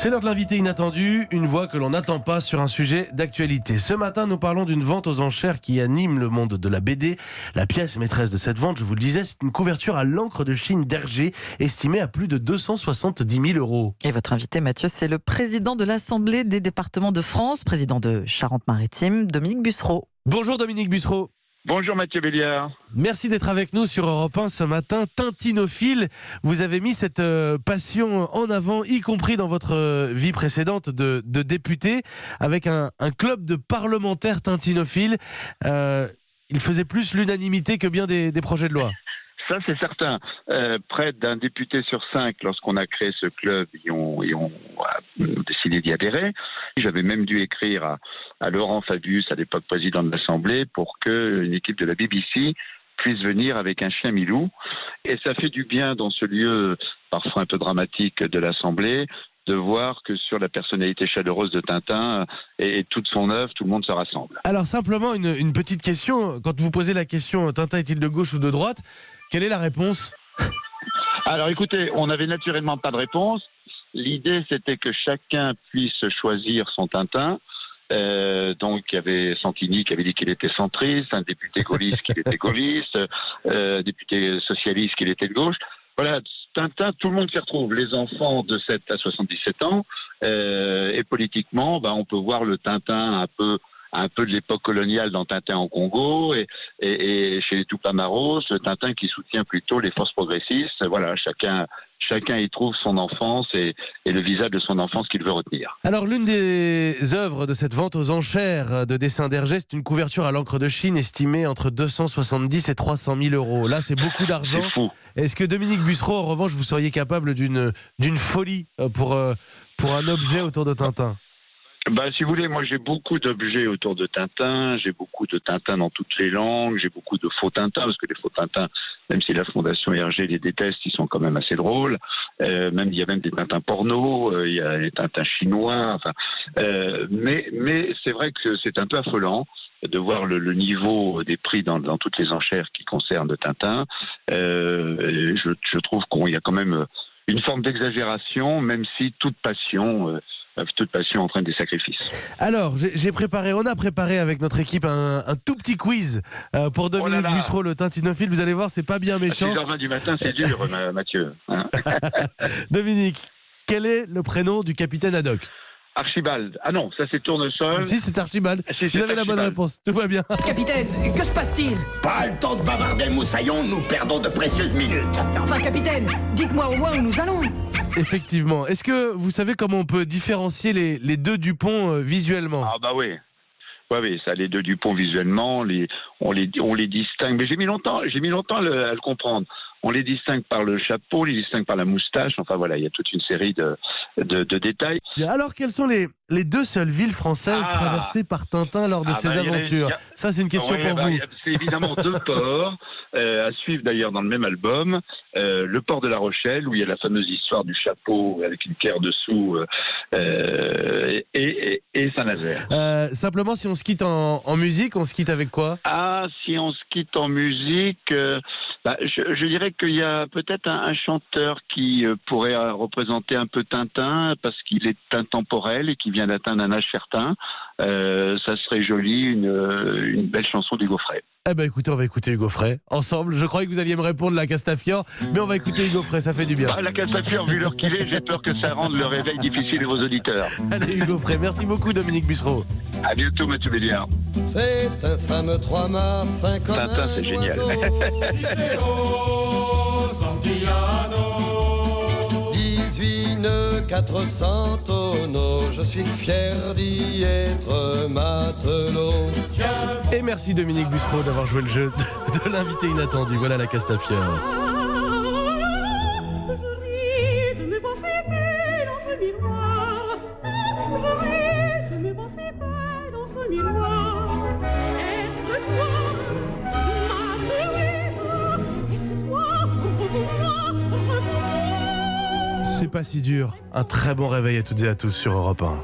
C'est l'heure de l'invité inattendu, une voix que l'on n'attend pas sur un sujet d'actualité. Ce matin, nous parlons d'une vente aux enchères qui anime le monde de la BD. La pièce maîtresse de cette vente, je vous le disais, c'est une couverture à l'encre de Chine d'Hergé, estimée à plus de 270 000 €. Et votre invité, Mathieu, c'est le président de l'Assemblée des départements de France, président de Charente-Maritime, Dominique Bussereau. Bonjour Dominique Bussereau. Bonjour Mathieu Béliard. Merci d'être avec nous sur Europe 1 ce matin. Tintinophile, vous avez mis cette passion en avant, y compris dans votre vie précédente de député, avec un club de parlementaires tintinophiles. Il faisait plus l'unanimité que bien des projets de loi. Ça, c'est certain. Près d'un député sur 5, lorsqu'on a créé ce club, ils ont décidé d'y adhérer. J'avais même dû écrire à Laurent Fabius, à l'époque président de l'Assemblée, pour qu'une équipe de la BBC puisse venir avec un chien Milou. Et ça fait du bien dans ce lieu, parfois un peu dramatique, de l'Assemblée, de voir que sur la personnalité chaleureuse de Tintin et toute son œuvre, tout le monde se rassemble. Alors simplement une petite question. Quand vous posez la question « Tintin est-il de gauche ou de droite ?», quelle est la réponse ? Alors écoutez, on n'avait naturellement pas de réponse. L'idée, c'était que chacun puisse choisir son Tintin. Donc il y avait Santini qui avait dit qu'il était centriste, un député gaulliste qu'il était gaulliste, député socialiste qu'il était de gauche. Voilà, Tintin, tout le monde s'y retrouve. Les enfants de 7 à 77 ans. Et politiquement, on peut voir le Tintin un peu de l'époque coloniale dans Tintin en Congo et chez les Tupamaros, le Tintin qui soutient plutôt les forces progressistes. Voilà, chacun y trouve son enfance et le visage de son enfance qu'il veut retenir. Alors l'une des œuvres de cette vente aux enchères de dessins d'Hergé, c'est une couverture à l'encre de Chine estimée entre 270 et 300 000 €. Là, c'est beaucoup d'argent. C'est fou. Est-ce que Dominique Bussereau, en revanche, vous seriez capable d'une folie pour un objet autour de Tintin ? Si vous voulez, moi j'ai beaucoup d'objets autour de Tintin, j'ai beaucoup de Tintin dans toutes les langues, j'ai beaucoup de faux Tintins, parce que les faux Tintins, même si la Fondation Hergé les déteste, ils sont quand même assez drôles. Il y a même des Tintins porno, il y a des Tintins chinois, mais c'est vrai que c'est un peu affolant de voir le niveau des prix dans toutes les enchères qui concernent Tintin. Je trouve qu'il y a quand même une forme d'exagération, même si toute passion entraîne des sacrifices. Alors, on a préparé avec notre équipe un tout petit quiz pour Dominique Bussereau, le tintinophile. Vous allez voir, c'est pas bien méchant. À 6h20 du matin, c'est dur, Mathieu. Dominique, quel est le prénom du capitaine Haddock ? Archibald. Ah non, ça c'est Tournesol. Si, c'est Archibald. Si, vous avez la bonne réponse. Tout va bien. Capitaine, que se passe-t-il ? Pas le temps de bavarder, Moussaillon, nous perdons de précieuses minutes. Enfin, capitaine, dites-moi au moins où nous allons. Effectivement. Est-ce que vous savez comment on peut différencier les deux Dupont visuellement ? Ah oui. Oui, ça, les deux Dupont visuellement, on les distingue. Mais j'ai mis longtemps à le comprendre. On les distingue par le chapeau, on les distingue par la moustache. Enfin voilà, il y a toute une série de détails. Alors, quelles sont les deux seules villes françaises traversées par Tintin lors de ses aventures ? Ça, c'est une question pour vous. C'est évidemment deux ports, à suivre d'ailleurs dans le même album. Le port de La Rochelle, où il y a la fameuse histoire du chapeau avec une pierre dessous, et Saint-Nazaire. Simplement, si on se quitte en musique, on se quitte avec quoi ? Si on se quitte en musique... je dirais qu'il y a peut-être un chanteur qui pourrait représenter un peu Tintin parce qu'il est intemporel et qui vient d'atteindre un âge certain. Ça serait joli, une belle chanson d'Hugo Frey. Écoutez, on va écouter Hugo Frey ensemble. Je croyais que vous alliez me répondre la Castafiore, mais on va écouter Hugo Frey, ça fait du bien. La Castafiore, vu l'heure qu'il est, j'ai peur que ça rende le réveil difficile de vos auditeurs. Allez, Hugo Frey, merci beaucoup Dominique Bussereau. À bientôt Mathieu Béliard. C'est un fameux trois-mâts fin comme Tintin, c'est génial. 18 nœuds, 400 tonneaux, je suis fier d'y être matelot. Et merci Dominique Bussereau d'avoir joué le jeu de l'invité inattendu. Voilà la Castafiore. C'est pas si dur. Un très bon réveil à toutes et à tous sur Europe 1.